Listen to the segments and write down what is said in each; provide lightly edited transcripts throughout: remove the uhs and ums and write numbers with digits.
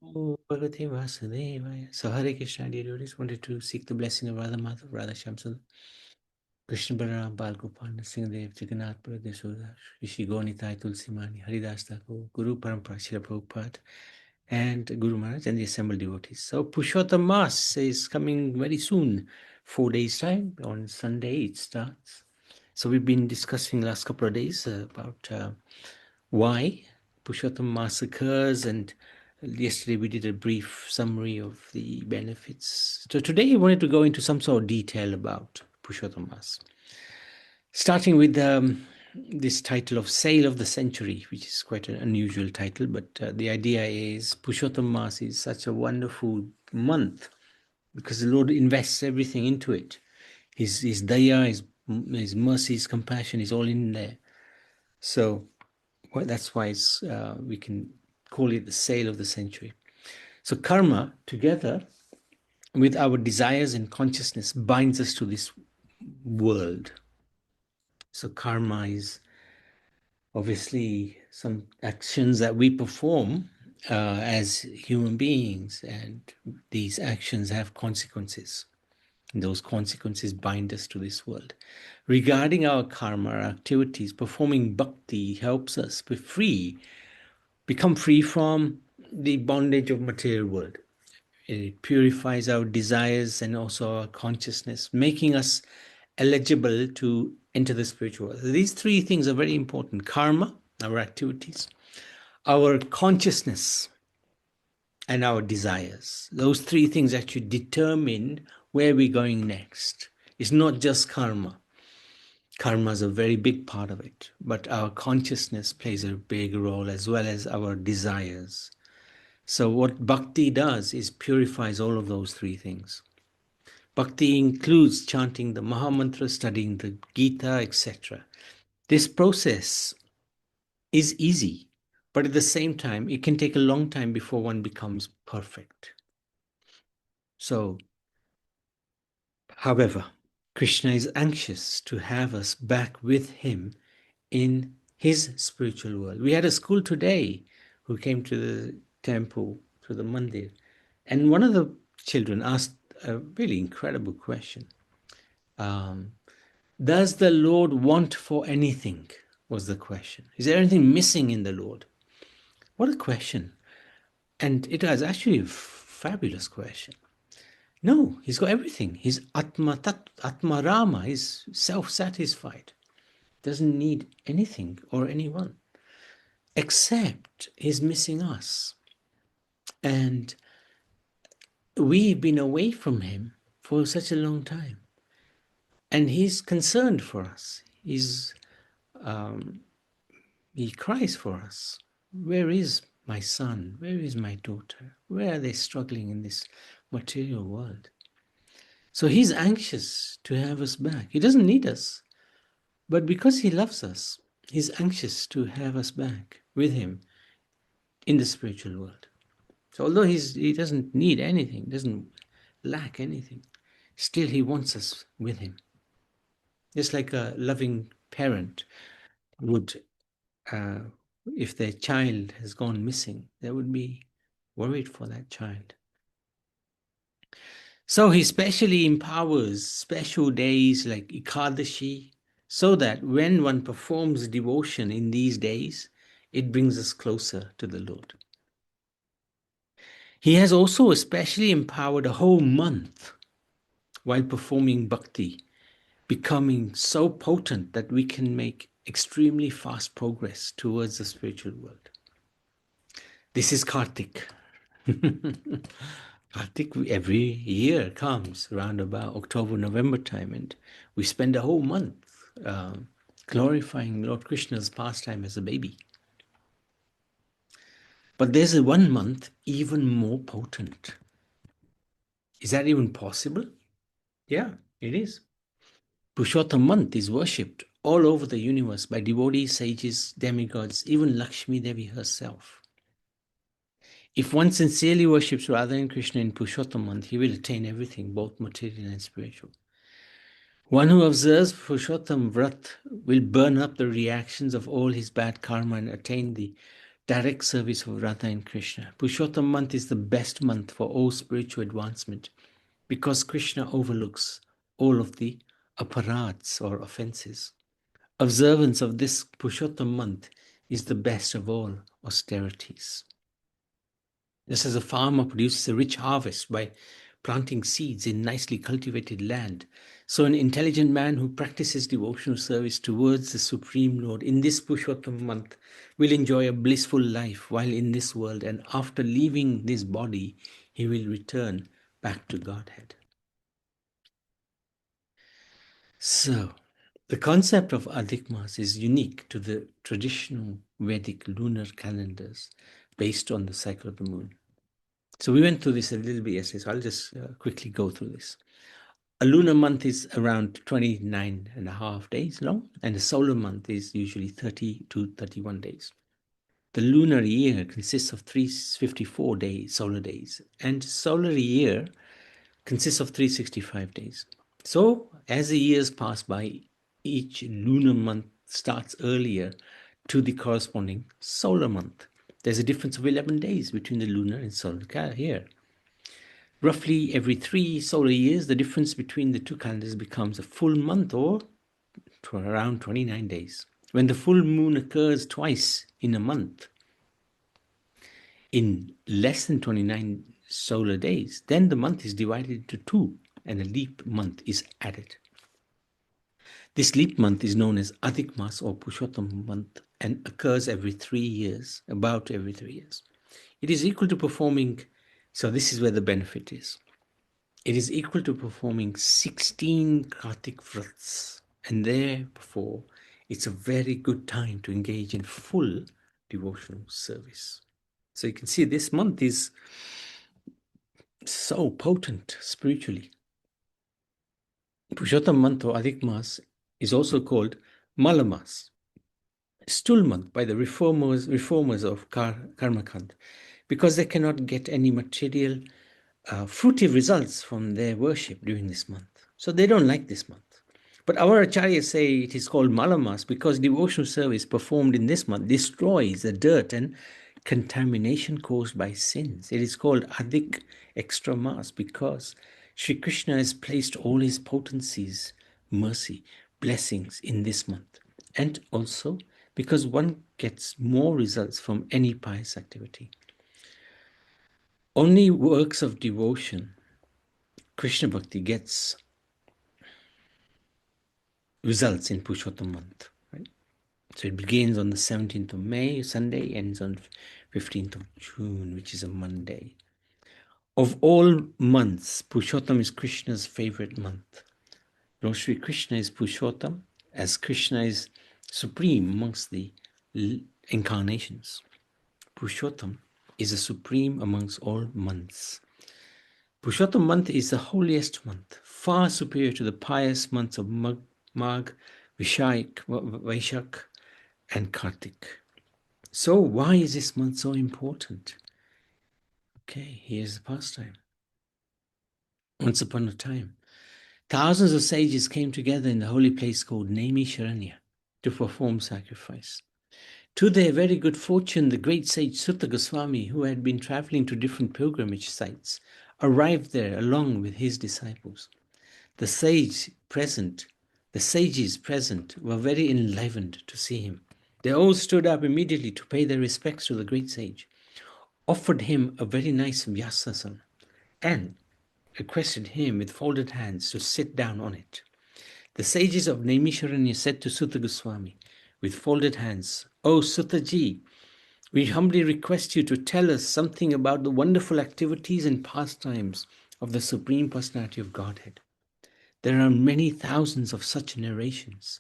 Oh, Bhagavate Vasudevaya. So Hare Krishna, dear devotees, wanted to seek the blessing of Radha Madhav, Radha Shamsundar, Krishna Balaram, Bal Gopal, Singhadev, Jagannath, Baladev, Sudha, Rishi Gonitai, Tulsi Mani, Haridas Thakur, Guru Parampara, Srila Prabhupada, and Guru Maharaj, and the assembled devotees. So Purushotham Maas is coming very soon, 4 days' time. On Sunday it starts. So we've been discussing last couple of days about why Purushotham Maas occurs, and yesterday we did a brief summary of the benefits. So today I wanted to go into some sort of detail about Purushotham Maas, starting with this title of Sale of the Century, which is quite an unusual title, but the idea is Purushotham Maas is such a wonderful month because the Lord invests everything into it. His daya, his mercy, his compassion is all in there. So well, that's why we can call it the sale of the century. So karma, together with our desires and consciousness, binds us to this world. So karma is obviously some actions that we perform as human beings, and these actions have consequences. And those consequences bind us to this world. Regarding our karma, our activities, performing bhakti helps us be free, become free from the bondage of material world. It purifies our desires and also our consciousness, making us eligible to enter the spiritual world. These three things are very important: karma, our activities, our consciousness, and our desires. Those three things actually determine where we're going next. It's not just karma. Karma is a very big part of it, but our consciousness plays a big role, as well as our desires. So what bhakti does is purifies all of those three things. Bhakti includes chanting the Mahamantra, studying the Gita, etc. This process is easy, but at the same time, it can take a long time before one becomes perfect. So, however, Krishna is anxious to have us back with him in his spiritual world. We had a school today who came to the temple, to the mandir, and one of the children asked a really incredible question. Does the Lord want for anything? Was the question. Is there anything missing in the Lord? What a question. And it was actually a fabulous question. No, he's got everything. He's Atma Rama. He's self-satisfied. Doesn't need anything or anyone. Except he's missing us. And we've been away from him for such a long time. And he's concerned for us. He cries for us. Where is my son? Where is my daughter? Where are they struggling in this material world? So he's anxious to have us back. He doesn't need us, but because he loves us, he's anxious to have us back with him in the spiritual world. So although he doesn't need anything, doesn't lack anything, still he wants us with him. Just like a loving parent would, uh, if their child has gone missing, they would be worried for that child. So he specially empowers special days like Ekadashi, so that when one performs devotion in these days, it brings us closer to the Lord. He has also especially empowered a whole month while performing bhakti, becoming so potent that we can make extremely fast progress towards the spiritual world. This is Kartik. Kartik every year comes around about October, November time, and we spend a whole month glorifying Lord Krishna's pastime as a baby. But there's a 1 month even more potent. Is that even possible? Yeah, it is. Purushotham month is worshipped all over the universe by devotees, sages, demigods, even Lakshmi Devi herself. If one sincerely worships Radha and Krishna in Purushotham month, he will attain everything, both material and spiritual. One who observes Purushotham Vrat will burn up the reactions of all his bad karma and attain the direct service of Radha and Krishna. Purushotham month is the best month for all spiritual advancement because Krishna overlooks all of the aparats or offenses. Observance of this Purushotham month is the best of all austerities. Just as a farmer produces a rich harvest by planting seeds in nicely cultivated land, so an intelligent man who practices devotional service towards the Supreme Lord in this Purushottam month will enjoy a blissful life while in this world, and after leaving this body, he will return back to Godhead. So, the concept of Adhik Maas is unique to the traditional Vedic lunar calendars based on the cycle of the moon. So we went through this a little bit yesterday, so I'll just quickly go through this. A lunar month is around 29 and a half days long, and a solar month is usually 30 to 31 days. The lunar year consists of 354 days, solar days, and solar year consists of 365 days. So as the years pass by, each lunar month starts earlier to the corresponding solar month. There's a difference of 11 days between the lunar and solar year. Roughly every 3 solar years, the difference between the two calendars becomes a full month, or around 29 days. When the full moon occurs twice in a month, in less than 29 solar days, then the month is divided into 2 and a leap month is added. This leap month is known as Adhik Maas or Purushottam month and occurs every 3 years, about every 3 years. It is equal to performing, so this is where the benefit is. It is equal to performing 16 Kartik Vrats, and therefore it's a very good time to engage in full devotional service. So you can see this month is so potent spiritually. Purushottam month or Adhik Maas is also called Malamas, stool month by the reformers of Karmakand, because they cannot get any material fruitive results from their worship during this month. So they don't like this month. But our acharyas say it is called Malamas because devotional service performed in this month destroys the dirt and contamination caused by sins. It is called Adhik extra Maas because Sri Krishna has placed all his potencies, mercy, blessings in this month. And also because one gets more results from any pious activity. Only works of devotion, Krishna Bhakti, gets results in Purushottam month. Right? So it begins on the 17th of May, Sunday, ends on 15th of June, which is a Monday. Of all months, Purushottam is Krishna's favorite month. Lord Sri Krishna is Purushottam, as Krishna is supreme amongst the incarnations. Purushottam is the supreme amongst all months. Purushotham month is the holiest month, far superior to the pious months of Magh, Vaishak, and Kartik. So why is this month so important? Okay, here's the pastime. Once upon a time, thousands of sages came together in the holy place called Nemi Sharanya to perform sacrifice. To their very good fortune, the great sage Sutta Goswami, who had been traveling to different pilgrimage sites, arrived there along with his disciples. The sages present were very enlivened to see him. They all stood up immediately to pay their respects to the great sage, offered him a very nice vyasasana, and requested him with folded hands to sit down on it. The sages of Naimisharanya said to Sutta Goswami with folded hands, "O Sutta-ji, we humbly request you to tell us something about the wonderful activities and pastimes of the Supreme Personality of Godhead. There are many thousands of such narrations,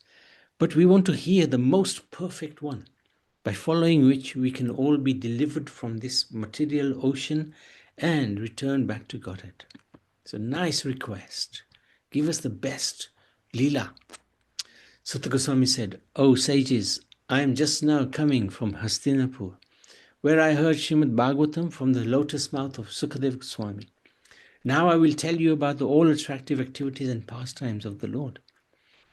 but we want to hear the most perfect one, by following which we can all be delivered from this material ocean and return back to Godhead." It's a nice request. Give us the best Leela. Sutta Goswami said, "O sages, I am just now coming from Hastinapur, where I heard Srimad Bhagavatam from the lotus mouth of Sukadev Goswami. Now I will tell you about the all-attractive activities and pastimes of the Lord.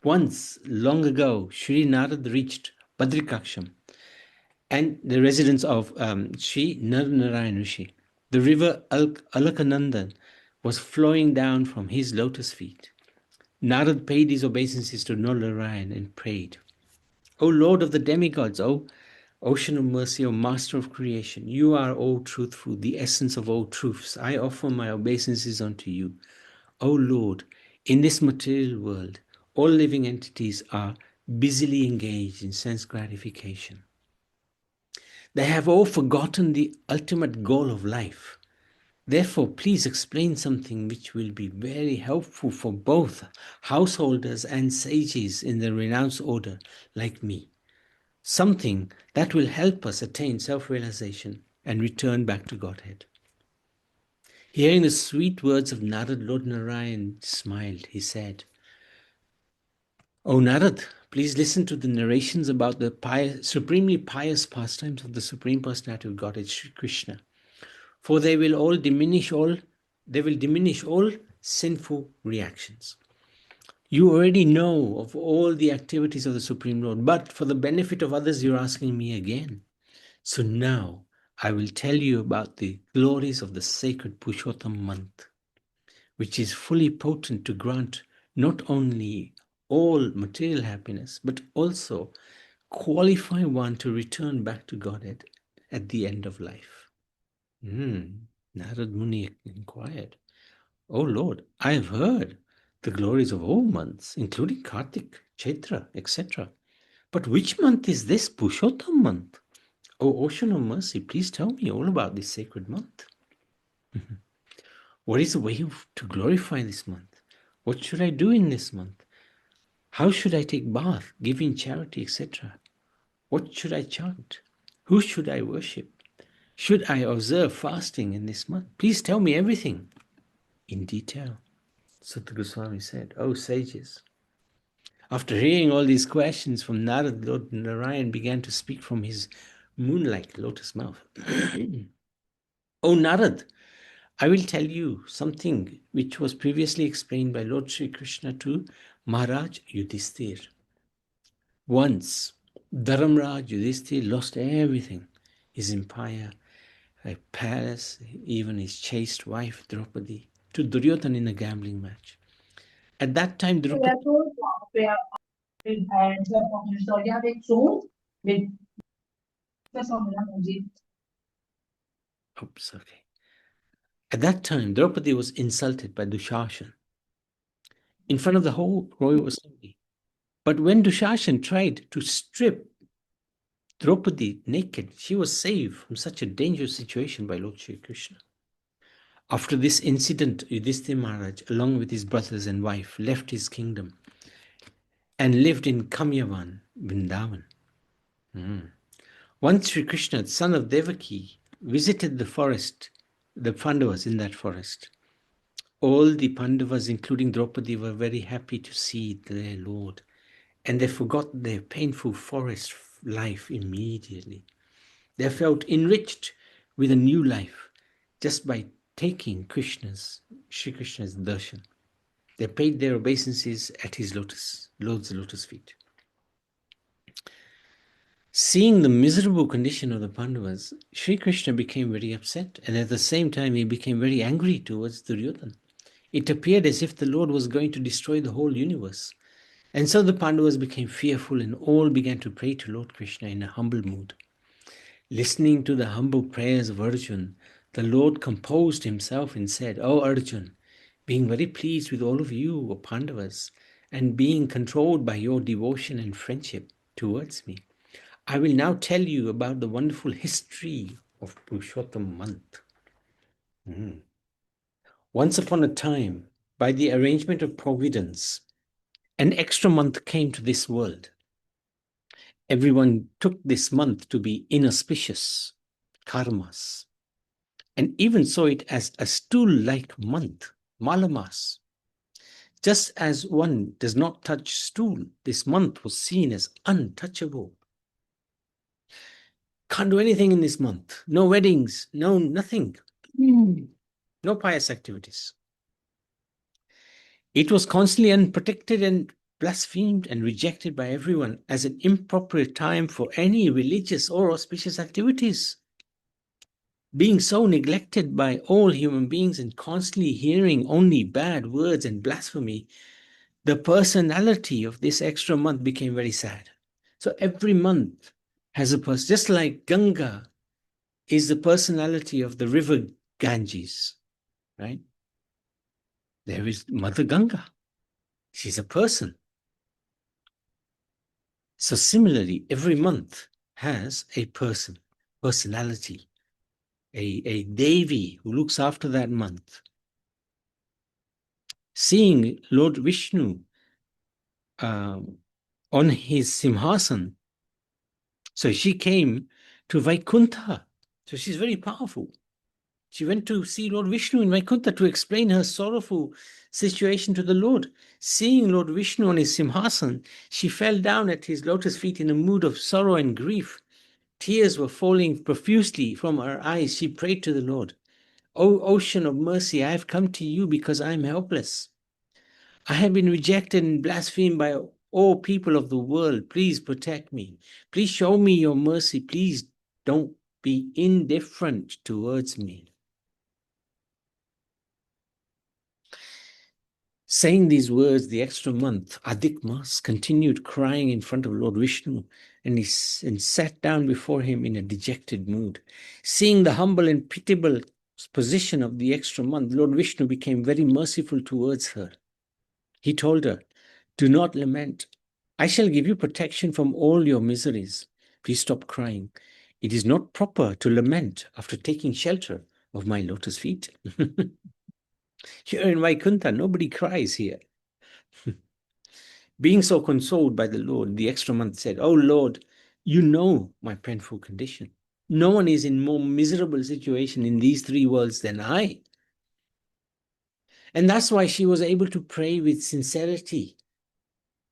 Once, long ago, Sri Narad reached Badrikaksham and the residence of Sri Narayan Rishi. The river Alakanandan was flowing down from his lotus feet. Narad paid his obeisances to Narayan and prayed, O Lord of the demigods, O ocean of mercy, O master of creation, you are, O truthful, the essence of all truths. I offer my obeisances unto you. O Lord, in this material world, all living entities are busily engaged in sense gratification. They have all forgotten the ultimate goal of life. Therefore, please explain something which will be very helpful for both householders and sages in the renounced order like me. Something that will help us attain self-realization and return back to Godhead. Hearing the sweet words of Narad, Lord Narayan smiled. He said, O Narad, please listen to the narrations about the supremely pious pastimes of the Supreme Personality of Godhead, Sri Krishna. For they will diminish all sinful reactions. You already know of all the activities of the Supreme Lord, but for the benefit of others, you're asking me again. So now I will tell you about the glories of the sacred Purushotham month, which is fully potent to grant not only all material happiness, but also qualify one to return back to Godhead at the end of life. Narad Muni inquired, O Lord, I have heard the glories of all months, including Kartik, Chaitra, etc. But which month is this Purushottam month? O Ocean of Mercy, please tell me all about this sacred month. What is the way to glorify this month? What should I do in this month? How should I take bath, giving charity, etc.? What should I chant? Who should I worship? Should I observe fasting in this month? Please tell me everything in detail. Sutta Goswami said, O sages, after hearing all these questions from Narad, Lord Narayan began to speak from his moon-like lotus mouth. O Narad, I will tell you something which was previously explained by Lord Sri Krishna to Maharaj Yudhishthir. Once, Dharamraj Yudhishthir lost everything, his empire, a palace, even his chaste wife Draupadi, to Duryodhana in a gambling match. At that time, Draupadi... Oops, okay. At that time, Draupadi was insulted by Dushashan in front of the whole royal assembly. But when Dushashan tried to strip Draupadi naked, she was saved from such a dangerous situation by Lord Shri Krishna. After this incident, Yudhishthira Maharaj, along with his brothers and wife, left his kingdom and lived in Kamyavan, Vrindavan. Once Sri Krishna, son of Devaki, visited the forest, the Pandavas in that forest. All the Pandavas, including Draupadi, were very happy to see their Lord, and they forgot their painful forest life immediately. They felt enriched with a new life just by taking Sri Krishna's darshan. They paid their obeisances at his Lord's lotus feet. Seeing the miserable condition of the Pandavas, Sri Krishna became very upset, and at the same time he became very angry towards Duryodhana. It appeared as if the Lord was going to destroy the whole universe. And so the Pandavas became fearful and all began to pray to Lord Krishna in a humble mood. Listening to the humble prayers of Arjun, the Lord composed himself and said, O Arjun, being very pleased with all of you, O Pandavas, and being controlled by your devotion and friendship towards me, I will now tell you about the wonderful history of Purushottam month. Once upon a time, by the arrangement of providence, an extra month came to this world. Everyone took this month to be inauspicious, karmas, and even saw it as a stool-like month, malamas. Just as one does not touch stool, this month was seen as untouchable. Can't do anything in this month. No weddings, no nothing. No pious activities. It was constantly unprotected and blasphemed and rejected by everyone as an improper time for any religious or auspicious activities. Being so neglected by all human beings and constantly hearing only bad words and blasphemy, the personality of this extra month became very sad. So every month has a person, just like Ganga is the personality of the river Ganges, right? There is Mother Ganga. She's a person. So similarly, every month has a person, personality, a Devi who looks after that month. Seeing Lord Vishnu on his Simhasan, so she came to Vaikuntha. So she's very powerful. She went to see Lord Vishnu in Vaikuntha to explain her sorrowful situation to the Lord. Seeing Lord Vishnu on his Simhasan, she fell down at his lotus feet in a mood of sorrow and grief. Tears were falling profusely from her eyes. She prayed to the Lord, "O ocean of mercy, I have come to you because I am helpless. I have been rejected and blasphemed by all people of the world. Please protect me. Please show me your mercy. Please don't be indifferent towards me." Saying these words the extra month, Adik Mas continued crying in front of Lord Vishnu and sat down before him in a dejected mood. Seeing the humble and pitiable position of the extra month, Lord Vishnu became very merciful towards her. He told her, "Do not lament. I shall give you protection from all your miseries. Please stop crying. It is not proper to lament after taking shelter of my lotus feet." Here in Vaikuntha, nobody cries here. Being so consoled by the Lord, the extra month said, "Oh Lord, you know my painful condition. No one is in more miserable situation in these three worlds than I." And that's why she was able to pray with sincerity,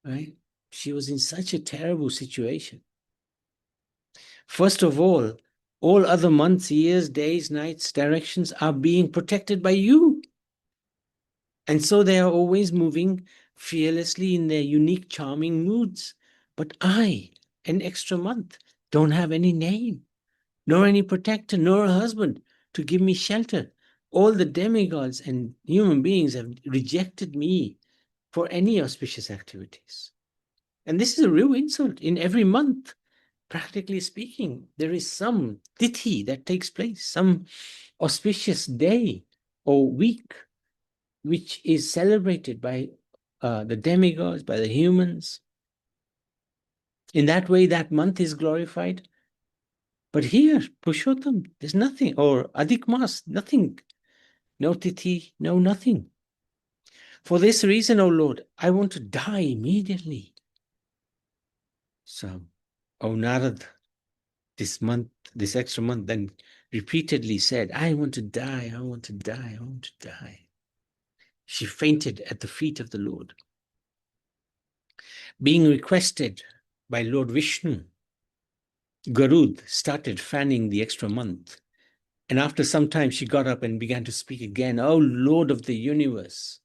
right? She was in such a terrible situation. First of all other months, years, days, nights, directions are being protected by you. And so they are always moving fearlessly in their unique, charming moods. But I, an extra month, don't have any name, nor any protector, nor a husband to give me shelter. All the demigods and human beings have rejected me for any auspicious activities. And this is a real insult. In every month, practically speaking, there is some tithi that takes place, some auspicious day or week which is celebrated by the demigods, by the humans. In that way, that month is glorified. But here, Purushottam, there's nothing, or Adik Mas, nothing, no tithi, no nothing. For this reason, O Lord, I want to die immediately. So, O Narad, this extra month, then repeatedly said, "I want to die, I want to die, I want to die." She fainted at the feet of the Lord. Being requested by Lord Vishnu, Garud started fanning the extra month. And after some time, she got up and began to speak again. "Oh, Lord of the universe,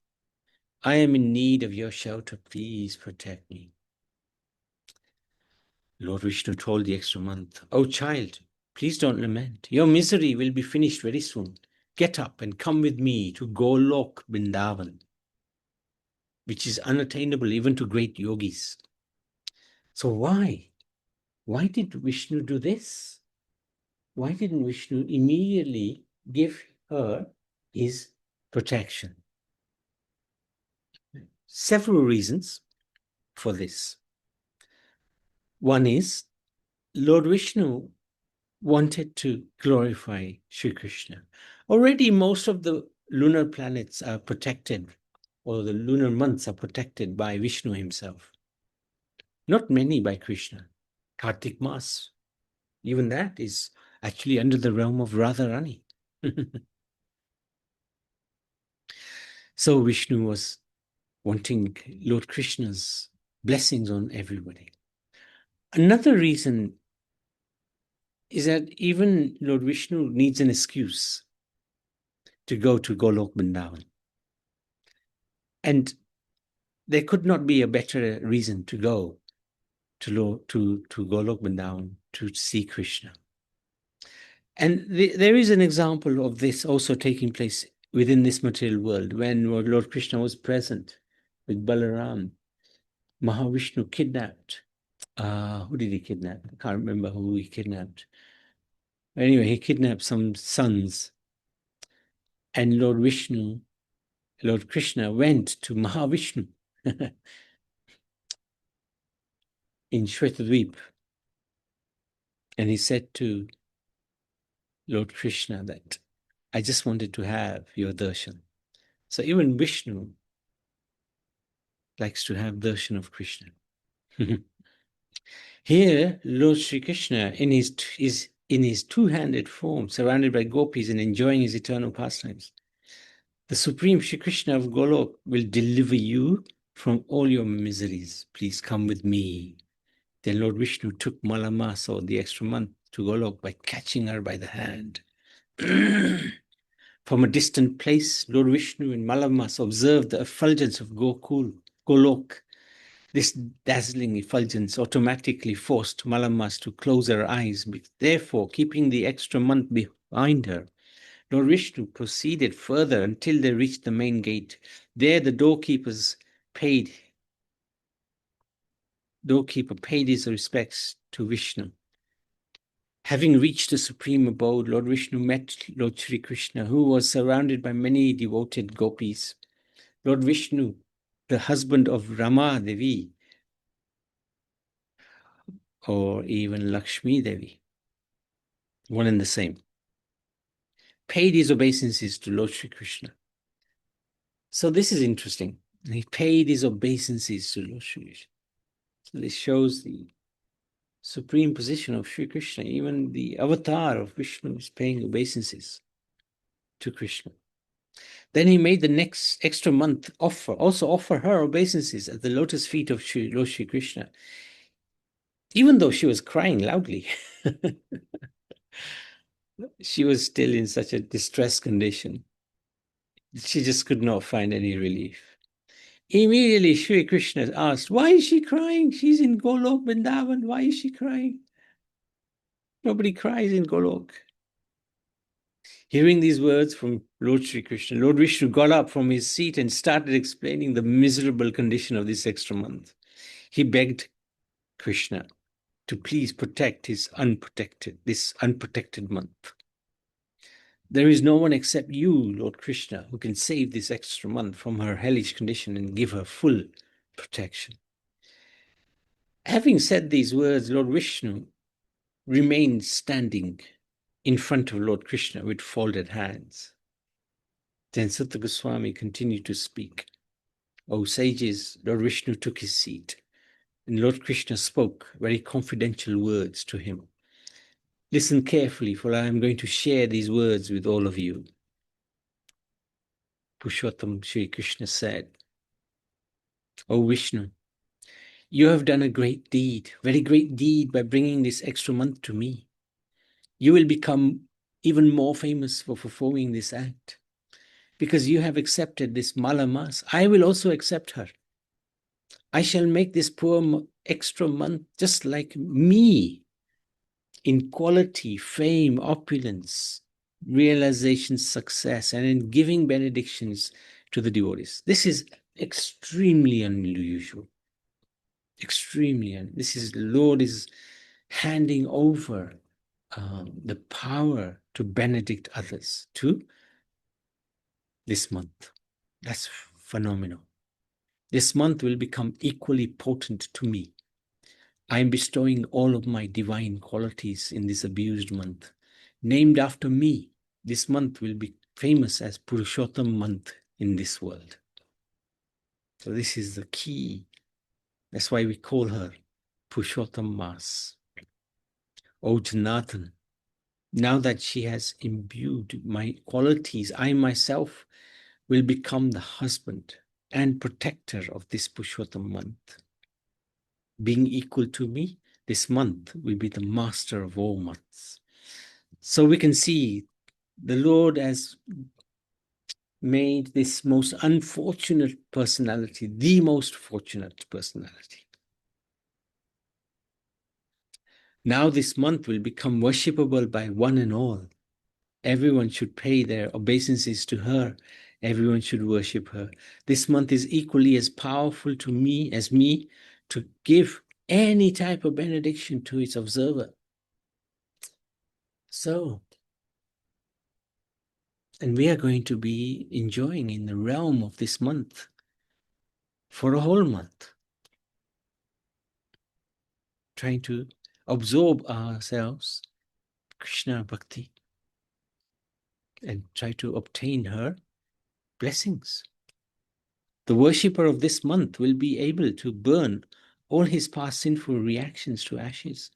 I am in need of your shelter. Please protect me." Lord Vishnu told the extra month, "Oh, child, please don't lament. Your misery will be finished very soon. Get up and come with me to Golok Vrindavan, which is unattainable even to great yogis." So why? Why did Vishnu do this? Why didn't Vishnu immediately give her his protection? Several reasons for this. One is Lord Vishnu wanted to glorify Sri Krishna. Already most of the lunar planets are protected, or the lunar months are protected by Vishnu himself. Not many by Krishna. Kartik Maas, even that is actually under the realm of Radharani. So Vishnu was wanting Lord Krishna's blessings on everybody. Another reason is that even Lord Vishnu needs an excuse to go to Golok Vrindavan. And there could not be a better reason to go to Golok Vrindavan to see Krishna. And there is an example of this also taking place within this material world. When Lord Krishna was present with Balaram, Mahavishnu kidnapped. Who did he kidnap? I can't remember who he kidnapped. Anyway, he kidnapped some sons. And Lord Krishna went to Mahavishnu in Shwetadweep. And he said to Lord Krishna that, I just wanted to have your darshan. So even Vishnu likes to have darshan of Krishna. Here, Lord Sri Krishna, is in his two-handed form, surrounded by gopis and enjoying his eternal pastimes. The Supreme Sri Krishna of Golok will deliver you from all your miseries. Please come with me. Then Lord Vishnu took Malamas, or the extra month, to Golok by catching her by the hand. From a distant place, Lord Vishnu and Malamas observed the effulgence of Golok. This dazzling effulgence automatically forced Malamas to close her eyes, therefore keeping the extra month behind her. Lord Vishnu proceeded further until they reached the main gate. There the doorkeeper paid his respects to Vishnu. Having reached the supreme abode, Lord Vishnu met Lord Sri Krishna, who was surrounded by many devoted gopis. Lord Vishnu, the husband of Rama Devi, or even Lakshmi Devi, one and the same, paid his obeisances to Lord Sri Krishna. So this is interesting. He paid his obeisances to Lord Sri Krishna. So this shows the supreme position of Sri Krishna. Even the avatar of Vishnu is paying obeisances to Krishna. Then he made the next extra month offer her obeisances at the lotus feet of Lord Sri Krishna, even though she was crying loudly. She was still in such a distressed condition. She just could not find any relief. Immediately, Sri Krishna asked, why is she crying? She's in Golok Vrindavan. Why is she crying? Nobody cries in Golok. Hearing these words from Lord Sri Krishna, Lord Vishnu got up from his seat and started explaining the miserable condition of this extra month. He begged Krishna to please protect this unprotected month. There is no one except you, Lord Krishna, who can save this extra month from her hellish condition and give her full protection. Having said these words, Lord Vishnu remained standing in front of Lord Krishna with folded hands. Then Sutta Goswami continued to speak. O sages, Lord Vishnu took his seat, and Lord Krishna spoke very confidential words to him. Listen carefully, for I am going to share these words with all of you. Purushotham Sri Krishna said, O Vishnu, you have done a great deed, very great deed by bringing this extra month to me. You will become even more famous for performing this act. Because you have accepted this Mala Mas, I will also accept her. I shall make this poor extra month just like me in quality, fame, opulence, realization, success, and in giving benedictions to the devotees. This is extremely unusual. Lord is handing over the power to benedict others to this month. That's phenomenal. This month will become equally potent to me. I am bestowing all of my divine qualities in this abused month. Named after me, this month will be famous as Purushotham month in this world. So this is the key. That's why we call her Purushotham Maas. O Janatan, now that she has imbued my qualities, I myself will become the husband and protector of this Purushotham month. Being equal to me, this month will be the master of all months. So we can see the Lord as made this most unfortunate personality the most fortunate personality. Now this month will become worshipable by one and all. Everyone should pay their obeisances to her. Everyone should worship her. This month is equally as powerful to me as me to give any type of benediction to its observer. So, and we are going to be enjoying in the realm of this month for a whole month, trying to absorb ourselves, Krishna Bhakti, and try to obtain her blessings. The worshipper of this month will be able to burn all his past sinful reactions to ashes.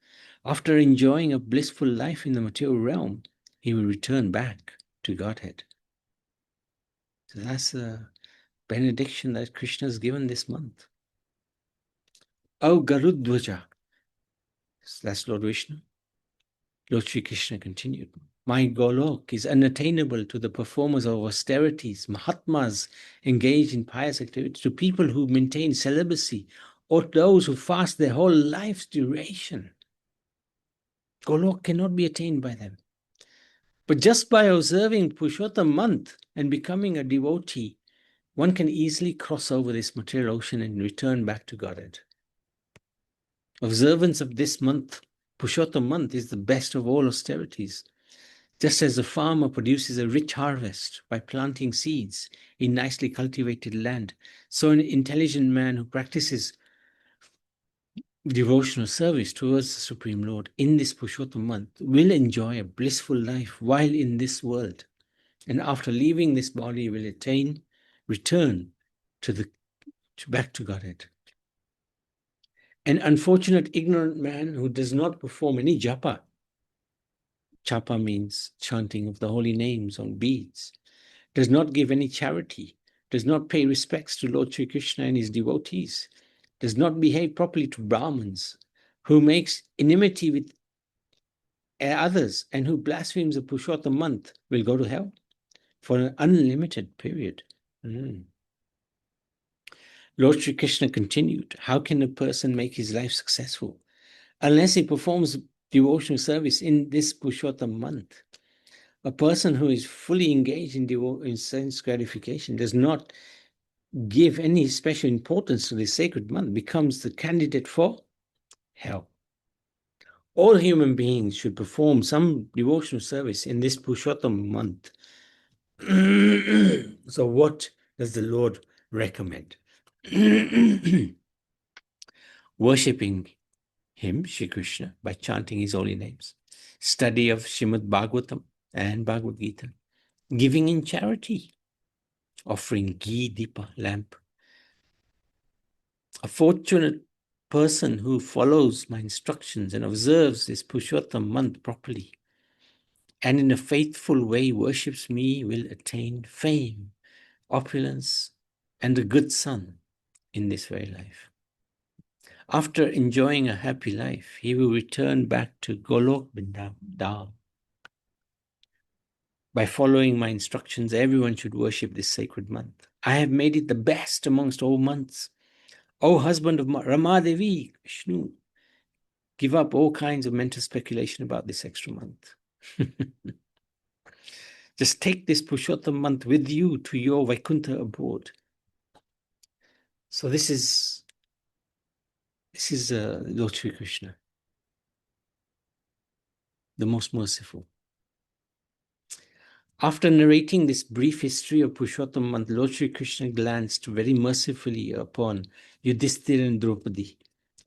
After enjoying a blissful life in the material realm, he will return back to Godhead. So that's the benediction that Krishna has given this month. O Garudwaja, that's Lord Vishnu. Lord Sri Krishna continued, my Golok is unattainable to the performers of austerities, Mahatmas engaged in pious activities, to people who maintain celibacy, or those who fast their whole life's duration. Golok cannot be attained by them. But just by observing Purushotham month and becoming a devotee, one can easily cross over this material ocean and return back to Godhead. Observance of this month, Purushotham month, is the best of all austerities. Just as a farmer produces a rich harvest by planting seeds in nicely cultivated land, so an intelligent man who practices devotional service towards the Supreme Lord in this Purushotham month will enjoy a blissful life while in this world. And after leaving this body will return back to Godhead. An unfortunate ignorant man who does not perform any japa. Japa means chanting of the holy names on beads. Does not give any charity, does not pay respects to Lord Sri Krishna and his devotees, does not behave properly to Brahmins, who makes enmity with others and who blasphemes the Purushotham month will go to hell for an unlimited period. Lord Sri Krishna continued, how can a person make his life successful unless he performs devotional service in this Purushotham month? A person who is fully engaged in sense gratification, does not give any special importance to this sacred month, becomes the candidate for hell. All human beings should perform some devotional service in this Purushotham month. So what does the Lord recommend? Worshipping him, Shri Krishna, by chanting his holy names, study of Srimad Bhagavatam and Bhagavad Gita, giving in charity, offering ghee dipa lamp. A fortunate person who follows my instructions and observes this Purushotham month properly and in a faithful way worships me will attain fame, opulence, and a good son in this very life. After enjoying a happy life, he will return back to Golok Vrindavan. By following my instructions, everyone should worship this sacred month. I have made it the best amongst all months. O husband of Ramadevi, Vishnu, give up all kinds of mental speculation about this extra month. Just take this Purushotham month with you to your Vaikuntha abode. So this is Lord Sri Krishna, the most merciful. After narrating this brief history of Purushotham month, Lord Sri Krishna glanced very mercifully upon Yudhishthira and Draupadi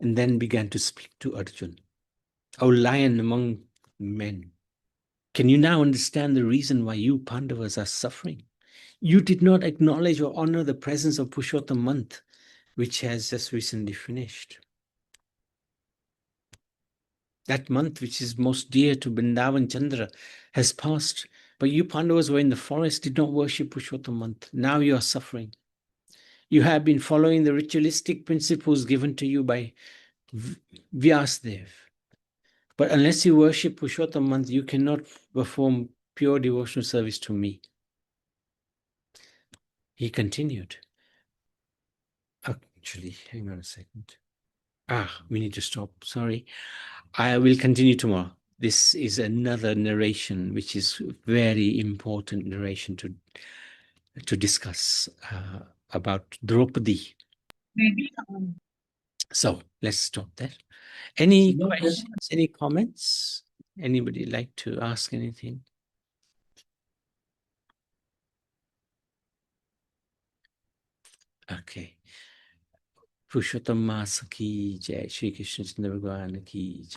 and then began to speak to Arjuna. O lion among men, can you now understand the reason why you Pandavas are suffering? You did not acknowledge or honor the presence of Purushotham month, which has just recently finished. That month, which is most dear to Vrindavan Chandra, has passed. But you Pandavas were in the forest, did not worship Purushotham month. Now you are suffering. You have been following the ritualistic principles given to you by Vyasdev. But unless you worship Purushotham month, you cannot perform pure devotional service to me. He continued. Actually, hang on a second. We need to stop. Sorry. I will continue tomorrow. This is another narration, which is very important narration to discuss about Draupadi. So let's stop there. Any questions, any comments? Anybody like to ask anything? Okay. Purushotham Maas ki jai, Shri Krishna Chandra Bhagavan ki jai.